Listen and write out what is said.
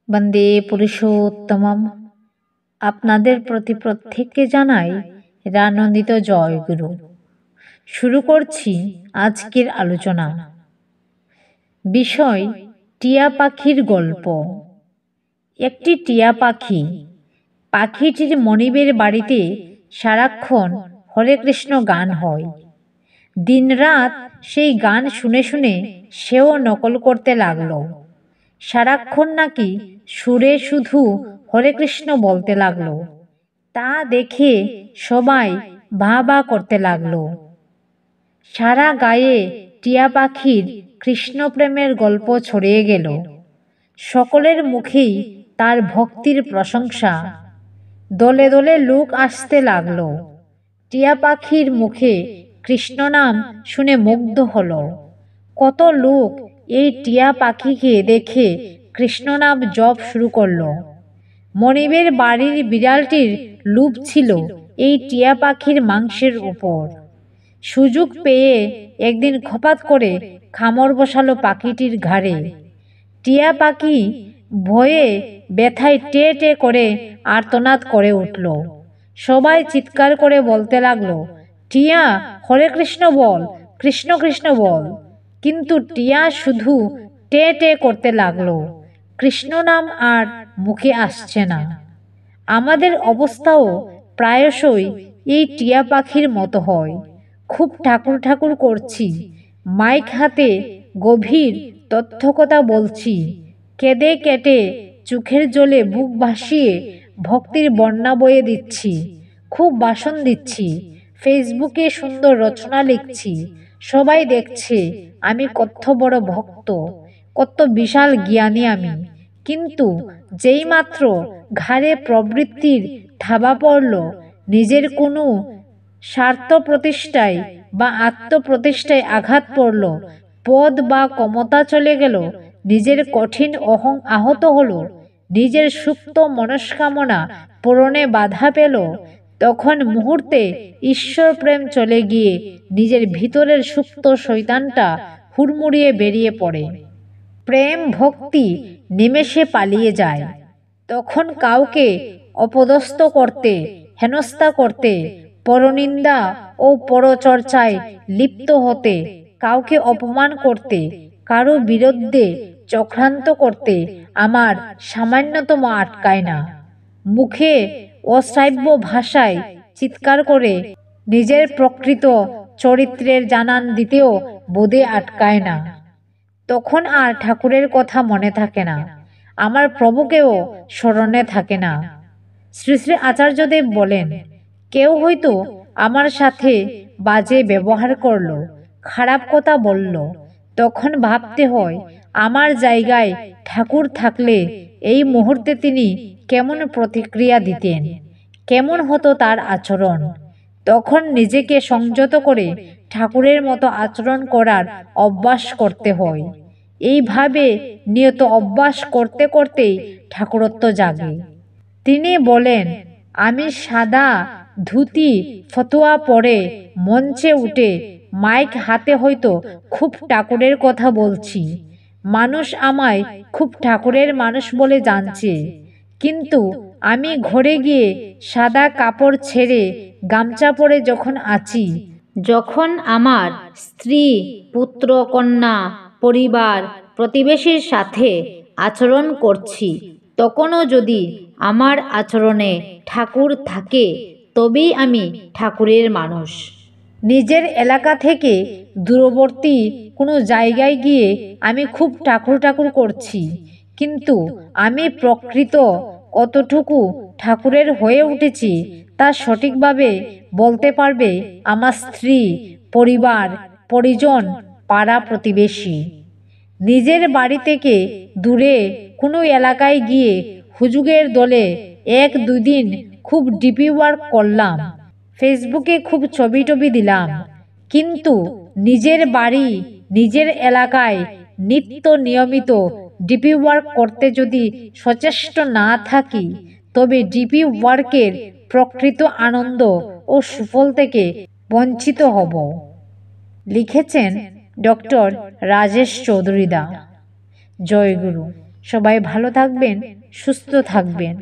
বন্দে পুরুষোত্তমম। আপনাদের প্রতি প্রত্যেককে জানাই রানন্দিত জয়গুরু। শুরু করছি আজকের আলোচনা। বিষয় টিয়া পাখির গল্প। একটি টিয়া পাখি। পাখিটির মনিবের বাড়িতে সারাক্ষণ হরে কৃষ্ণ গান হয়। দিনরাত সেই গান শুনে শুনে সেও নকল করতে লাগলো। সারাক্ষণ নাকি সুরে শুধু হরে কৃষ্ণ বলতে লাগলো। তা দেখে সবাই ভা ভা করতে লাগলো। সারা গায়ে টিয়া পাখির কৃষ্ণ প্রেমের গল্প ছড়িয়ে গেল। সকলের মুখেই তার ভক্তির প্রশংসা। দলে দলে লোক আসতে লাগলো। টিয়া পাখির মুখে কৃষ্ণ নাম শুনে মুগ্ধ হলো। কত লোক এই টিয়া পাখিকে দেখে কৃষ্ণ নাম জপ শুরু করলো। মনিবের বাড়ির বিড়ালটির লোভ ছিল এই টিয়া পাখির মাংসের উপর। সুযোগ পেয়ে একদিন খপাত করে খামর বসালো পাখিটির ঘাড়ে। টিয়া পাখি ভয়ে ব্যথায় টে টে করে আর্তনাদ করে উঠল। সবাই চিৎকার করে বলতে লাগলো, টিয়া হরে কৃষ্ণ বল, কৃষ্ণ কৃষ্ণ বল। কিন্তু টিয়া শুধু টে টে করতে লাগলো। কৃষ্ণ নাম আর মুখে আসছে না। আমাদের অবস্থাও প্রায়শই এই টিয়া পাখির মতো হয়। খুব ঠাকুর ঠাকুর করছি, মাইক হাতে গভীর তথ্যকথা বলছি, কেঁদে কেটে চোখের জলে বুক ভাসিয়ে ভক্তির বন্যা বয়ে দিচ্ছি, খুব ভাষণ দিচ্ছি, ফেসবুকে সুন্দর রচনা লিখছি। সবাই দেখছে আমি কত বড় ভক্ত, কত বিশাল জ্ঞানী আমি। কিন্তু যেইমাত্র ঘাড়ে প্রবৃত্তির থাবা পড়ল, নিজের কোনো স্বার্থ প্রতিষ্ঠায় বা আত্মপ্রতিষ্ঠায় আঘাত পড়ল, পদ বা ক্ষমতা চলে গেল, নিজের কঠিন অহং আহত হলো, নিজের সুপ্ত মনস্কামনা পূরণে বাধা পেল, তখন মুহূর্তে ঈশ্বর প্রেম চলে গিয়ে নিজের ভিতরের সুপ্ত শয়তানটা হুড়মুড়িয়ে বেরিয়ে পড়ে। প্রেম ভক্তি নিমেষে পালিয়ে যায়। তখন কাউকে অপদস্থ করতে, হেনস্থা করতে, পরনিন্দা ও পরচর্চায় লিপ্ত হতে, কাউকে অপমান করতে, কারো বিরুদ্ধে চক্রান্ত করতে আমার সামান্যতম আটকায় না। মুখে অশ্রাব্য ভাষায় চিৎকার করে নিজের প্রকৃত চরিত্রের জানান দিতেও বোধে আটকায় না। তখন আর ঠাকুরের কথা মনে থাকে না, আমার প্রভুকেও স্মরণে থাকে না। শ্রী শ্রী আচার্যদেব বলেন, কেউ হয়তো আমার সাথে বাজে ব্যবহার করলো, খারাপ কথা বলল, তখন ভাবতে হয় আমার জায়গায় ঠাকুর থাকলে এই মুহূর্তে তিনি কেমন প্রতিক্রিয়া দিতেন, কেমন হতো তার আচরণ। তখন নিজেকে সংযত করে ঠাকুরের মতো আচরণ করার অভ্যাস করতে হয়। এইভাবে নিয়ত অভ্যাস করতে করতেই ঠাকুরত্ব জাগে। তিনি বলেন, আমি সাদা ধুতি ফতুয়া পরে মঞ্চে উঠে মাইক হাতে হয়তো খুব ঠাকুরের কথা বলছি, মানুষ আমায় খুব ঠাকুরের মানুষ বলে জানছে। কিন্তু আমি ঘরে গিয়ে সাদা কাপড় ছেড়ে গামছা পরে যখন আছি, যখন আমার স্ত্রী পুত্র কন্যা পরিবার প্রতিবেশীর সাথে আচরণ করছি, তখনও যদি আমার আচরণে ঠাকুর থাকে, তবেই আমি ঠাকুরের মানুষ। নিজের এলাকা থেকে দূরবর্তী কোনো জায়গায় গিয়ে আমি খুব ঠাকুর ঠাকুর করছি, কিন্তু আমি প্রকৃত কতটুকু ঠাকুরের হয়ে উঠেছি তা সঠিকভাবে বলতে পারবে আমার স্ত্রী, পরিবার, পরিজন, পাড়া প্রতিবেশী। নিজের বাড়ি থেকে দূরে কোনো এলাকায় গিয়ে হুজুগের দলে এক দুদিন খুব ডিপি ওয়ার্ক করলাম, ফেসবুকে খুব ছবি টবি দিলাম, কিন্তু নিজের বাড়ি নিজের এলাকায় নিত্য নিয়মিত ডিপি ওয়ার্ক করতে যদি সচেষ্ট না থাকি, তবে ডিপি ওয়ার্কের প্রকৃত আনন্দ ও সুফল থেকে বঞ্চিত হব। লিখেছেন ডক্টর রাজেশ চৌধুরী দা। জয় গুরু। সবাই ভালো থাকবেন, সুস্থ থাকবেন।